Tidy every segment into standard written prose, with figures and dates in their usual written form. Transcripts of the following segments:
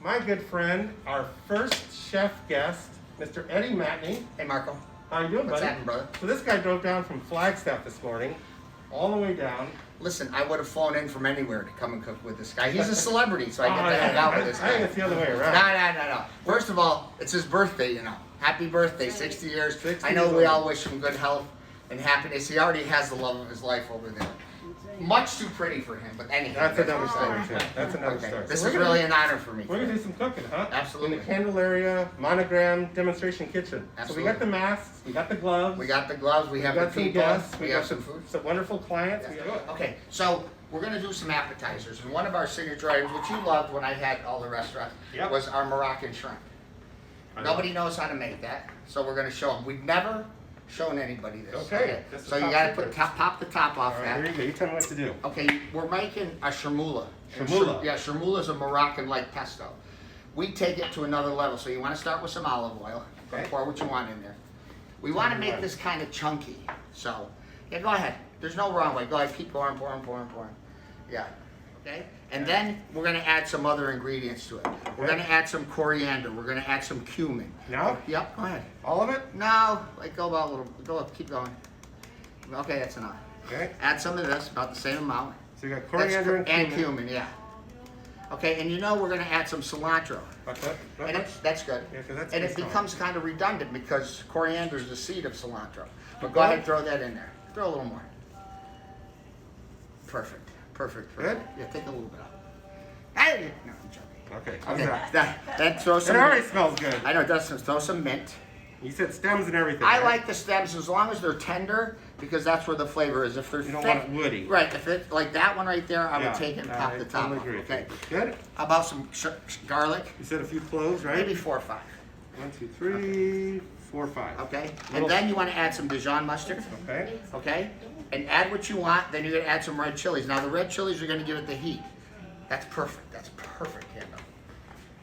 my good friend, our first chef guest, Mr. Eddie Matney. Hey, Marco. How you doing, buddy? What's happening, brother? So this guy drove down from Flagstaff this morning, all the way down. Listen, I would have flown in from anywhere to come and cook with this guy. He's a celebrity, so I get to hang out with this guy. I think it's the other way around. No. First of all, it's his birthday, you know. Happy birthday, 60 years. 60 I know years we old. all wish him good health and happiness. He already has the love of his life over there. Much too pretty for him, but anyhow. That's another story, too. That's another Okay. story. This So is we're gonna really do- an honor for me. We're going to do some cooking, huh? Absolutely. In the Candelaria Monogram Demonstration Kitchen. Absolutely. So we got the masks, we got the gloves. We got the gloves, we have the got some people, guests, we got have some food. some wonderful clients. Yeah. We got- Okay, so we're gonna do some appetizers, and one of our signature items, which you loved when I had all the restaurants, Yep. was our Moroccan shrimp. Nobody knows how to make that, so we're gonna show them. We've never shown anybody this. Okay, this is So you top gotta secret. pop the top off All right, that. here you go. You tell me what to do. Okay, we're making a chermoula. And Chermoula. Yeah, chermoula is a Moroccan-like pesto. We take it to another level, so you wanna start with some olive oil. Okay. Pour what you want in there. We wanna make this kind of chunky, so, yeah, go ahead. There's no wrong way. Go ahead, keep pouring. Yeah, okay? And then we're gonna add some other ingredients to it. We're gonna add some coriander. We're gonna add some cumin. Now? Yep, go ahead. All of it? No, like go about a little, go up, keep going. Okay, that's enough. Okay. Add some of this, about the same amount. So you got coriander and cumin. yeah. Okay, and you know we're gonna add some cilantro. What's that? Not And much? that's good. Yeah, 'cause that's And it good stuff. becomes kind of redundant because coriander is the seed of cilantro. But go ahead and throw that in there. Throw a little more. Perfect. Good? Yeah, take a little bit out. Hey, no, I'm joking. Okay. How's Okay, that? then throw It some. already smells good. I know it does. Throw some mint. You said stems and everything. I right? like the stems as long as they're tender because that's where the flavor is. If they're You don't thick, want it woody. right? If it like that one right there, I Yeah, would take it and pop I the top totally off. agree with Okay. you. Good? How about some garlic? You said a few cloves, right? Maybe 4 or 5. 1, 2, 3, 4, 5. Okay. Little- And then you want to add some Dijon mustard. Okay. Okay. And add what you want. Then you're gonna add some red chilies. Now the red chilies are gonna give it the heat. That's perfect. That's perfect, Kendall.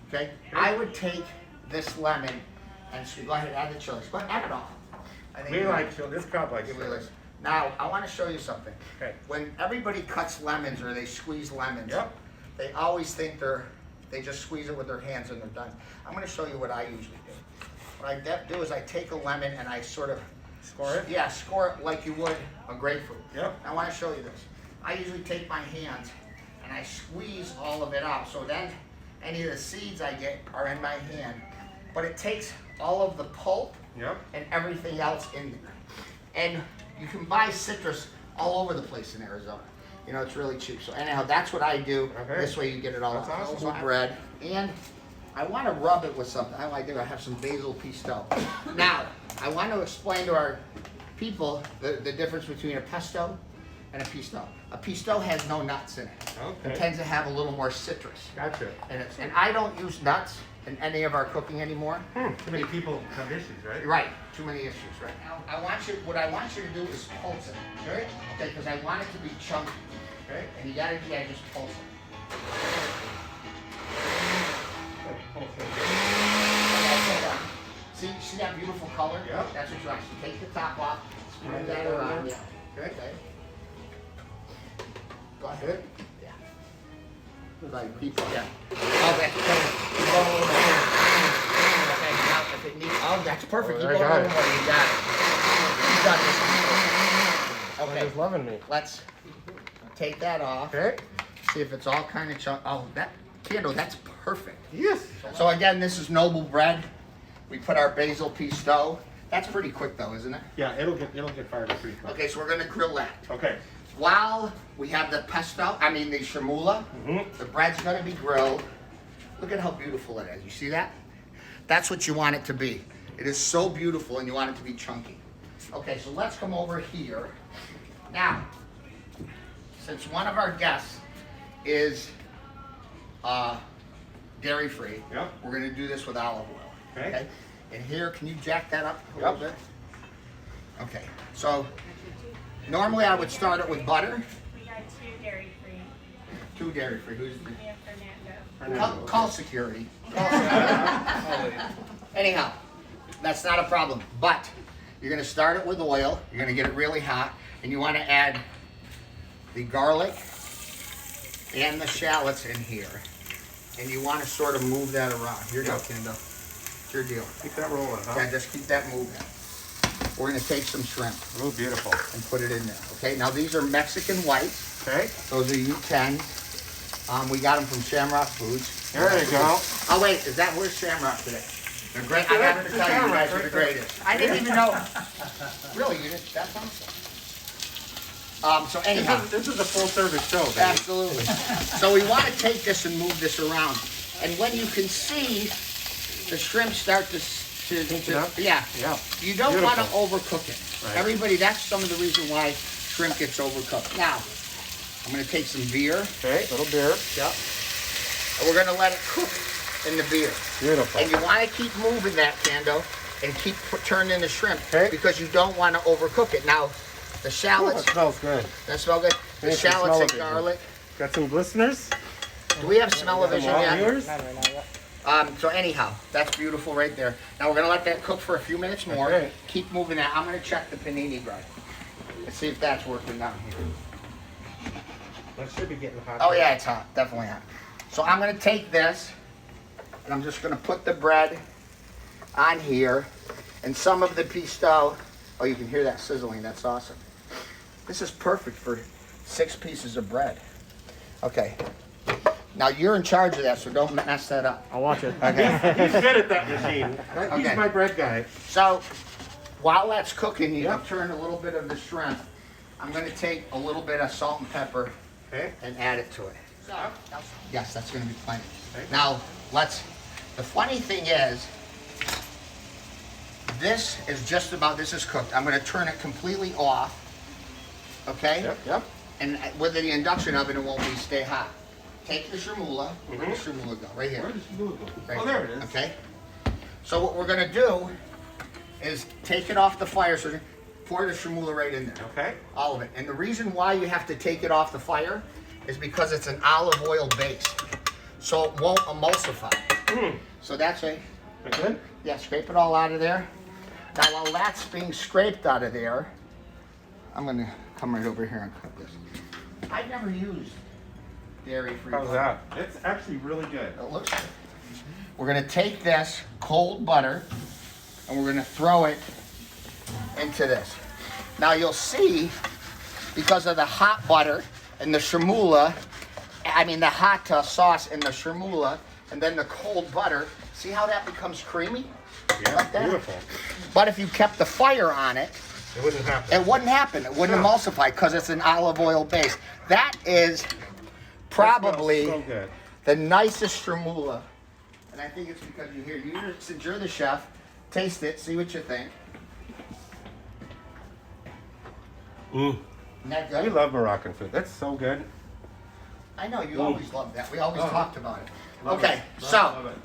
Okay. I would take this lemon and go ahead and add the chilies. Go ahead, add it all. I think We you- like chili. This crowd likes you chili. realize. Now, I want to show you something. Okay. When everybody cuts lemons or they squeeze lemons, Yep. they always think they just squeeze it with their hands and they're done. I'm going to show you what I usually do. What I do is I take a lemon and I sort of Score it? Yeah, score it like you would a grapefruit. Yep. I want to show you this. I usually take my hands and I squeeze all of it out. So then any of the seeds I get are in my hand. But it takes all of the pulp Yep. and everything else in there. And you can buy citrus all over the place in Arizona. You know, it's really cheap. So anyhow, that's what I do. Okay. This way you get it all That's out. awesome. Also bread. And I want to rub it with something. I like to have some basil pesto. Now, I want to explain to our people the difference between a pesto and a pisto. A pisto has no nuts in it. Okay. It tends to have a little more citrus. Gotcha. And I don't use nuts in any of our cooking anymore. Too many people have issues, right? Right, too many issues, right? Now, what I want you to do is pulse it, Okay. okay? Because I want it to be chunky, Okay. and you gotta, just pulse it. See that beautiful color? Yep. That's what you want. So take the top off, spread that around, yeah. Okay. Go ahead. Good. Yeah. Like people, yeah. Oh, that's perfect. Okay, now if it needs, oh, that's perfect. Oh, Keep I going got over it. more. You got it. You got this. They're Okay, just loving me. let's take that off. Okay. See if it's all kind of chunk. Oh, that candle, that's perfect. Yes. So again, this is noble bread. We put our basil pesto. That's pretty quick though, isn't it? Yeah, it'll get fired up pretty quick. Okay, so we're gonna grill that. Okay. While we have the pesto, the chermoula, the bread's gonna be grilled. Look at how beautiful it is. You see that? That's what you want it to be. It is so beautiful and you want it to be chunky. Okay, so let's come over here. Now, since one of our guests is dairy-free, Yep. we're gonna do this with olive oil. Okay. And here, can you jack that up a Yep. little bit? Okay, so normally I would start it with butter. We got 2 dairy-free. 2 dairy-free. Who's We have Fernando. call security. Call security. Anyhow, that's not a problem. But you're gonna start it with oil. You're gonna get it really hot, and you want to add the garlic and the shallots in here. and you want to sort of move that around. Here you go, Kendo. It's your deal. Keep that rolling, huh? Yeah, just keep that moving. We're going to take some shrimp Oh, beautiful. and put it in there. Okay, now these are Mexican whites. Okay. Those are U10s. We got them from Shamrock Foods. There you go. Oh wait, where's Shamrock today? They're great. I got to tell you, you guys are the greatest. I didn't even know. Really, you didn't? That's awesome. So anyhow, This is a full-service show, baby. absolutely. So we want to take this and move this around, and when you can see the shrimp start to yeah, Yeah. you don't want to Beautiful. overcook it. Right. Everybody, that's some of the reason why shrimp gets overcooked. Now, I'm going to take some beer. Okay, little beer. Yep. And we're going to let it cook in the beer. Beautiful. And you want to keep moving that, Kando, and keep turning the shrimp Okay. because you don't want to overcook it. Now, the Oh, shallots, it smells good. that smell good? The Make some shallots and smell-o-vision. garlic. Got some glisteners? Do we have smell-o-vision Some raw yet? viewers? So anyhow, that's beautiful right there. Now we're going to let that cook for a few minutes more. Okay. Keep moving that. I'm going to check the panini bread. Let's see if that's working down here. That should be getting hot. Oh yeah, it's hot, definitely hot. So I'm gonna take this, and I'm just gonna put the bread on here, and some of the pisto. Oh, you can hear that sizzling, that's awesome. This is perfect for 6 pieces of bread. Okay, now you're in charge of that, so don't mess that up. I'll watch it. Okay. He's good at that machine. He's Okay. my bread guy. So, while that's cooking, you Yep. can turn a little bit of the shrimp. I'm gonna take a little bit of salt and pepper Okay. and add it to it. Yes, that's gonna be plenty. Okay. Now, the funny thing is, this is cooked. I'm gonna turn it completely off, okay? Yep. And with the induction oven, it won't stay hot. Take the shamula. Where'd the shamula go? Right here. Where does the glue go? Right Oh, there it is. Okay? So what we're gonna do is take it off the fire, so pour the shamula right in there. Okay. All of it. And the reason why you have to take it off the fire is because it's an olive oil base. So it won't emulsify. So that's it. That good? Yeah, scrape it all out of there. Now while that's being scraped out of there, I'm gonna come right over here and cook this. I've never used dairy-free How's butter. that? It's actually really good. It looks good. We're gonna take this cold butter and we're gonna throw it into this. Now you'll see, because of the hot butter and the shamula, the hot sauce in the shamula, and then the cold butter, see how that becomes creamy? Yeah, Like that? beautiful. But if you kept the fire on it, It wouldn't happen. it wouldn't happen. It wouldn't No. emulsify because it's an olive oil base. That is probably That smells so good. the nicest shamula. And I think it's because since you're the chef, taste it, see what you think. Isn't that We good? love Moroccan food. That's so good. I know, you always loved that. We always talked about it. Love Okay, it. so Love it.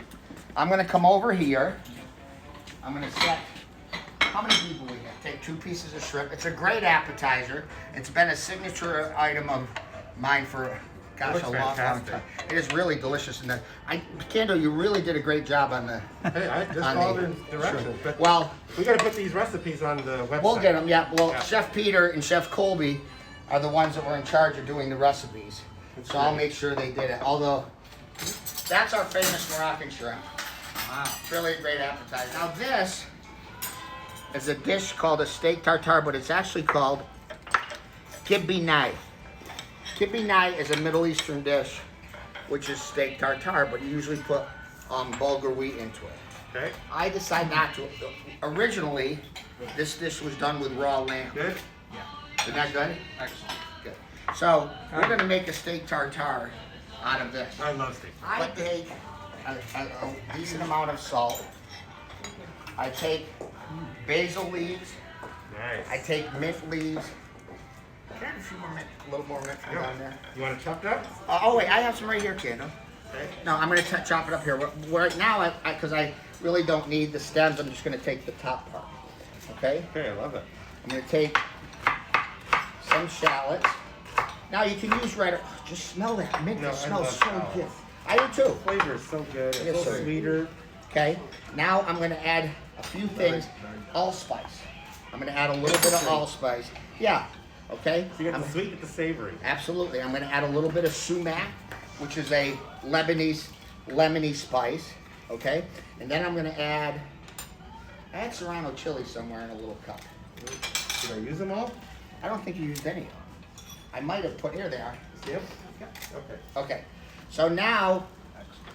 I'm gonna come over here. I'm gonna set, how many people we have? Take 2 pieces of shrimp. It's a great appetizer. It's been a signature item of mine for, gosh, looks a long fantastic. time. It is really delicious. And Kendo, you really did a great job on the, Hey, I just on followed the in directions. But well, we got to put these recipes on the website. we'll get them, yeah. Well, Yeah. Chef Peter and Chef Colby are the ones that were in charge of doing the recipes. That's So I'll great. make sure they did it. Although, that's our famous Moroccan shrimp. Wow. It's really a great appetizer. Now this is a dish called a steak tartare, but it's actually called kibbeh. Kibbeh is a Middle Eastern dish, which is steak tartare, but you usually put bulgur wheat into it. Okay. I decided not to. Originally, this dish was done with raw lamb. Good. Isn't that good? Excellent. Good. So we're gonna make a steak tartare out of this. I love steak. I take a decent amount of salt. I take basil leaves. Nice. I take mint leaves. Can I have a few more mint, a little more mint Yeah. down there? You want it chopped up? Oh wait, I have some right here, Kendo. Okay. No, I'm gonna chop it up here. Right now, because I really don't need the stems, I'm just gonna take the top part. Okay? Okay, I love it. I'm gonna take some shallots. Now you can use just smell that mint. No, It I smells love so shallots. good. I do too. The flavor is so good. It It's is so so sweeter. Okay. Now I'm gonna add a few things. Allspice. I'm gonna add a little bit of allspice. Yeah. Okay. So you get the sweet with the savory. Absolutely. I'm gonna add a little bit of sumac, which is a Lebanese lemony spice, okay? And then I'm gonna add Serrano chili somewhere in a little cup. Did I use them all? I don't think you used any of them. I might have put, here they are. See them? Okay. Okay, so now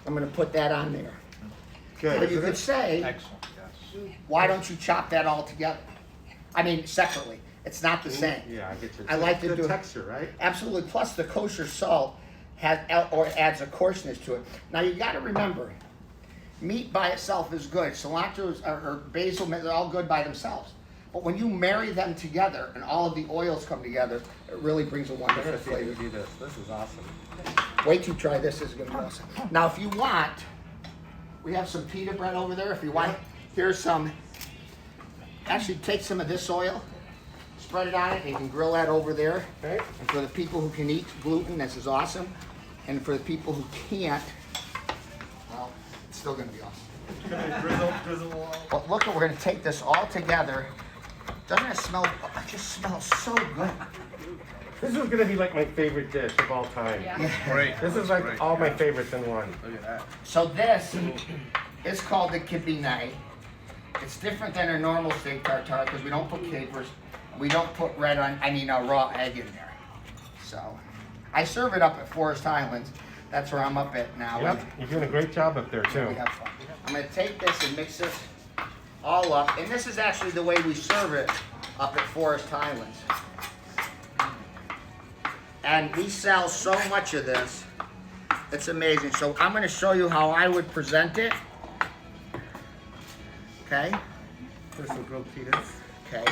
I'm gonna put that on there. Good. But you could say, Excellent, yes. why don't you chop that all together? I mean, separately. It's not the same. Yeah, I get you. I like to Good do it. texture, right? Absolutely. Plus, the kosher salt adds a coarseness to it. Now, you got to remember, meat by itself is good. Cilantro or basil, they're all good by themselves. But when you marry them together and all of the oils come together, it really brings a I'm wonderful gonna see if you flavor. do this. This is awesome. Wait till you try this. This is going to be awesome. Now, if you want, we have some pita bread over there. If you want, here's some. Actually, take some of this oil, spread it on it, and you can grill that over there. Okay. And for the people who can eat gluten, this is awesome. And for the people who can't, well, it's still going to be awesome. Drizzle. But look, we're going to take this all together. Doesn't it smell? It just smells so good. This is gonna be like my favorite dish of all time. Great. This is like all my favorites in one. Look at that. So this is called the kibinai. It's different than a normal steak tartare because we don't put capers. We don't put raw egg in there. So I serve it up at Forest Highlands. That's where I'm up at now. Yep, you're doing a great job up there too. We have fun. I'm going to take this and mix this all up. And this is actually the way we serve it up at Forest Highlands. And we sell so much of this. It's amazing. So I'm going to show you how I would present it. Okay? There's some grilled pitas. Okay.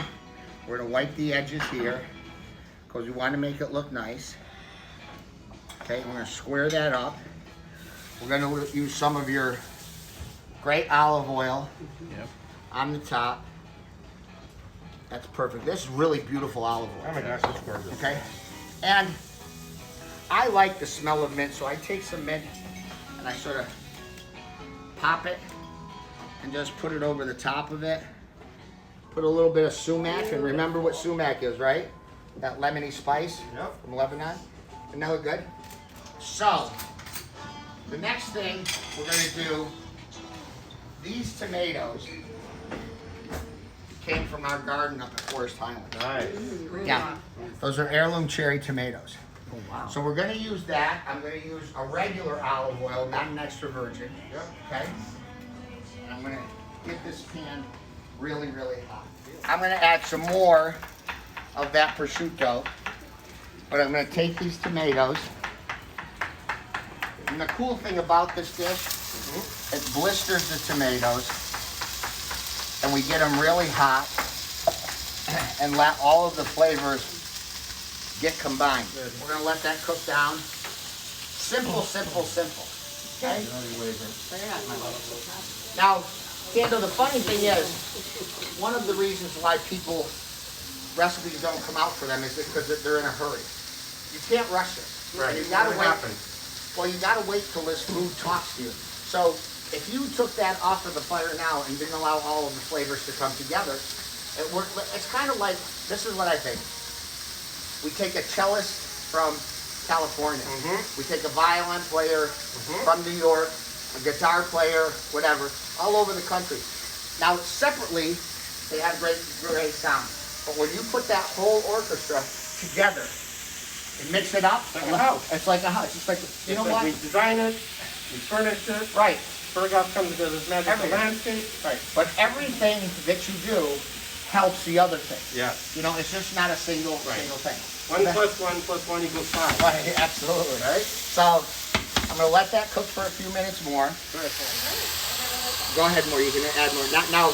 We're going to wipe the edges here because we want to make it look nice. Okay, we're going to square that up. We're going to use some of your great olive oil Yep. on the top. That's perfect. This is really beautiful olive Oh oil. my gosh, that's gorgeous. Okay? And I like the smell of mint, so I take some mint and I sort of pop it and just put it over the top of it. Put a little bit of sumac, and remember what sumac is, right? That lemony spice Yep. from Lebanon. Isn't that look good? So, the next thing we're going to do, these tomatoes came from our garden up at Forest Highlands. Nice. Yeah, those are heirloom cherry tomatoes. Oh, wow. So we're going to use that. I'm going to use a regular olive oil, not an extra virgin. Yep. Okay? And I'm going to get this pan really, really hot. I'm going to add some more of that prosciutto. But I'm going to take these tomatoes. And the cool thing about this dish, it blisters the tomatoes. And we get them really hot and let all of the flavors get combined. We're going to let that cook down. Simple, simple, simple. Okay? Now, Kendall, the funny thing is, one of the reasons why recipes don't come out for them is because they're in a hurry. You can't rush it. Right. You gotta What wait. happened? Well, you gotta wait till this food talks to you. So, if you took that off of the fire now and didn't allow all of the flavors to come together, it's kind of like, this is what I think. We take a cellist from California. We take a violin player from New York, a guitar player, whatever, all over the country. Now, separately, they have great sound. But when you put that whole orchestra together and mix it up, Like a house. it's like a house. It's like, you know what? We design it, we furnish it. Right. Berghoff comes to this magical Everything. landscape. Right. But everything that you do helps the other thing. Yes. You know, it's just not a single Right. thing. 1 plus 1 plus 1 equals 5. Right, absolutely. Right? So I'm gonna let that cook for a few minutes more. Go ahead, more. You can add more. Now,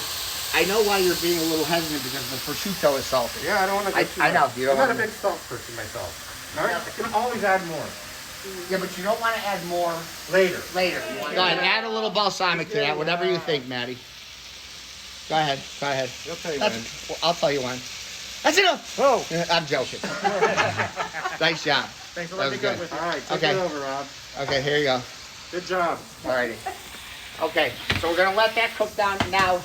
I know why you're being a little hesitant because the prosciutto is salty. Yeah, I don't want to get too I know, much. you don't I'm not a wanna- big salt person myself. All right? I can always add more. Yeah, but you don't want to add more Later. later. Go ahead, add a little balsamic to that, whatever you think, Maddie. Go ahead. You'll tell you when. Well, I'll tell you when. That's enough. Oh. I'm joking. Nice job. Thanks for That letting me was go good. with you. All right, take Okay. it over, Rob. Okay, here you go. Good job. Alrighty. Okay, so we're gonna let that cook down. Now,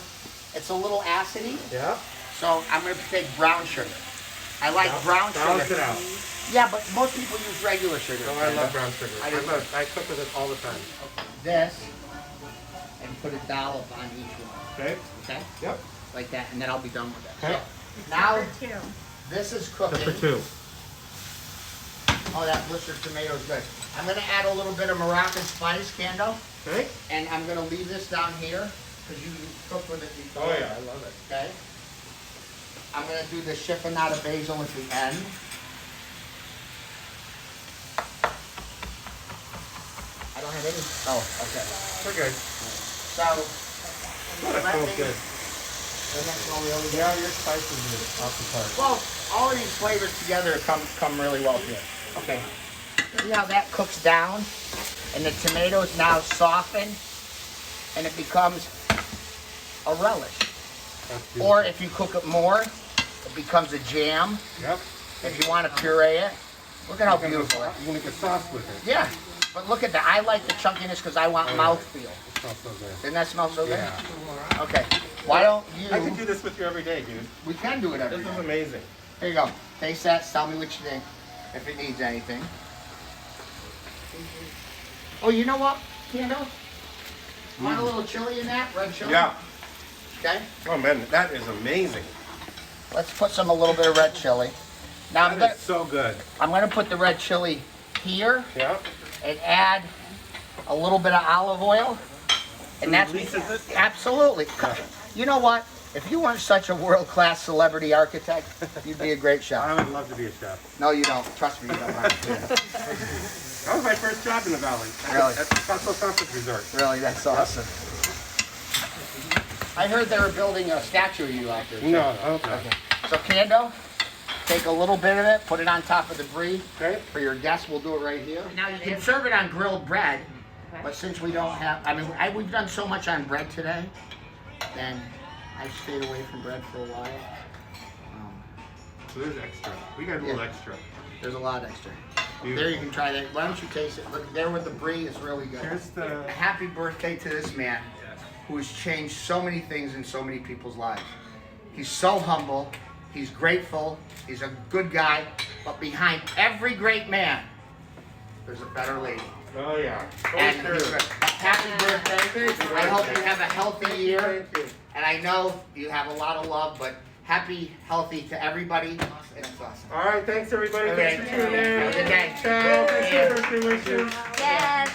it's a little acidy, Yeah. so I'm gonna take brown sugar. I like brown Balance sugar. it out. Yeah, but most people use regular sugar. Oh, I love brown sugar. I do too. I cook with it all the time. This, and put a dollop on each one. Okay? Okay? Yep. Like that, and then I'll be done with it. Okay. So, now, Number 2. this is cooking. Number 2. Oh, that blistered tomato is good. I'm gonna add a little bit of Moroccan spice, Kando, Okay? and I'm gonna leave this down here, because you cooked with it before. Oh yeah, I love it. Okay? I'm gonna do the chiffonata basil at the end. I don't have any. Oh, okay. We're good. So, Oh, that smells good. the next one we always Yeah, your spices are off the chart. Well, all of these flavors together come really well here. Okay. See how that cooks down? And the tomatoes now soften, and it becomes a relish. That's beautiful. Or if you cook it more, it becomes a jam. Yep. If you want to puree it, look at how beautiful it is. You can make a sauce with it. Yeah, but look at that. I like the chunkiness because I want mouthfeel. It smells so good. Didn't that smell so good? Yeah. Okay. Why don't I could do you? this with you every day, dude. We can do it every This day. is amazing. Here you go. Taste that. Tell me what you think. If it needs anything. Oh, you know what, Kando? Want a little chili in that? Red chili? Yeah. Okay. Oh man, that is amazing. Let's put a little bit of red chili. Now That is so good. I'm gonna put the red chili here Yeah. and add a little bit of olive oil. And that's Releases it? absolutely. You know what? If you weren't such a world-class celebrity architect, you'd be a great chef. I would love to be a chef. No, you don't. Trust me, you don't. That was my first job in the valley. Really? At the Coastal Conference Resort. Really, that's awesome. I heard they were building a statue of you out there. No, I hope not. So Kando, take a little bit of it, put it on top of the brie. Okay. For your guests, we'll do it right here. Now you can serve it on grilled bread, but since we don't have, we've done so much on bread today, then I stayed away from bread for a while. So there's extra. We got a little extra. There's a lot extra. Beautiful. There, you can try that. Why don't you taste it? Look, there with the brie is really good. Here's the. Happy birthday to this man who has changed so many things in so many people's lives. He's so humble, he's grateful, he's a good guy, but behind every great man, there's a better lady. Oh yeah. And Oh, he's sure. a happy birthday. Thank you. I hope you have a healthy year. Thank you. And I know you have a lot of love, but happy, healthy to everybody. And it's awesome. All right. Thanks everybody. Okay. Thanks for tuning in. Have a good day. Ciao. Thanks for your birthday wishes. Yes.